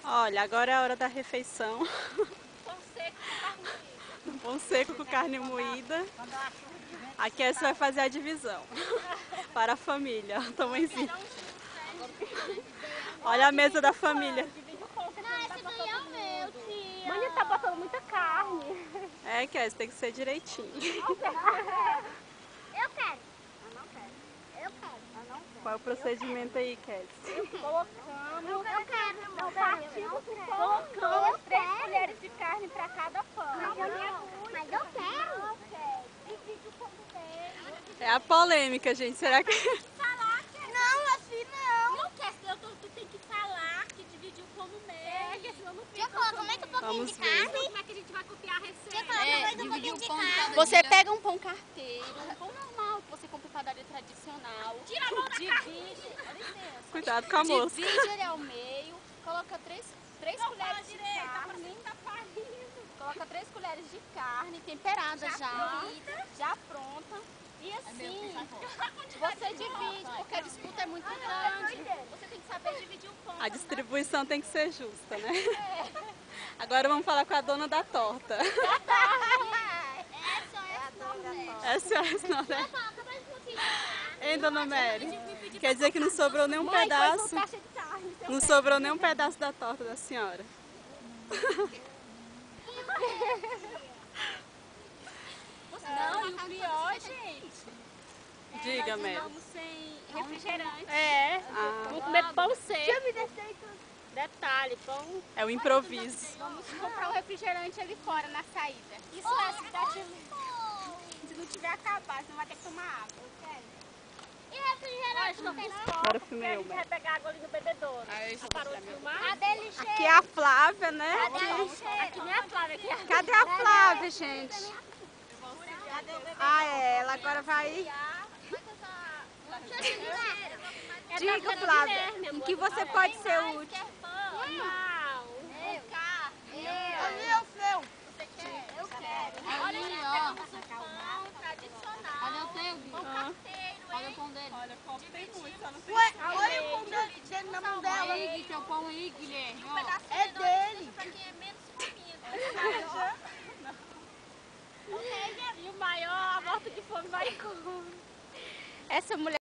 Olha, agora é a hora da refeição. Pão seco com carne moída. Pão seco com carne moída. A Kessia vai fazer a divisão para a família. Tamanhozinho. Olha a mesa da família. Divide o pão, que Não, não dá esse pra daí é todo o meu, mundo. tia. Mãe tá botando muita carne. É, Kessia, tem que ser direitinho. Eu quero. Eu quero. Eu quero. Qual é o procedimento aí, Kessia? Colocamos. Eu quero. Não, partimos o pão. Colocamos 3 colheres de carne para cada pão. Mas eu quero. Divide o pão do meio. É a polêmica, gente. Será que... Não, assim não. Não quer, tu tem que falar que divide o pão no meio. É, senão não fica. Tia, coloca mais um pouquinho Vamos de ver. carne. Como é que a gente vai copiar a receita? Tia, coloca mais um pouquinho de carne. Você pega um pão carteiro, um pão normal que você compra em padaria tradicional. Tira a mão da divide. Dá licença. Cuidado com a moça. Divide ele ao meio, coloca 3 colheres de carne. Coloca 3 colheres de carne temperada já pronta. E assim, você divide, porque a disputa é muito grande. Você tem que saber dividir o pão. A distribuição tem que ser justa, né? Agora vamos falar com a dona da torta. SOS Nordeste. Hein, dona Mary? Quer dizer que não sobrou nenhum pedaço? Não sobrou nenhum pedaço da torta da senhora. Não, e o pior, gente, Diga, nós Mary. vamos sem refrigerante. Ah, Vamos comer pão seco. Detalhe, pão. é o improviso. Vamos comprar um refrigerante ali fora na saída. Isso é se não tiver acabado, não vai ter que tomar água. E refrigerante não tem não? Agora eu filmei o Vai Mary. pegar água ali no bebedouro. Parou de filmar? A dele cheira. Aqui é a Flávia, né? Aqui nem a Flávia aqui. Cadê a Flávia, gente? Ah, é. Ela agora vai... Diga, Flávia, em que você pode ser útil? Eu quero. Olha ali, ó. Pão tradicional. Cadê o teu, Bi? Pão carteiro, Olha o hein? pão dele. Olha, copo tem muito, só não sei. Olha o pão dele na mão dela. Aí, Gui, teu pão aí, Guilherme. Ó. É dele. Pra quem é menos comido. E o maior, a morte de fome vai com. Essa mulher...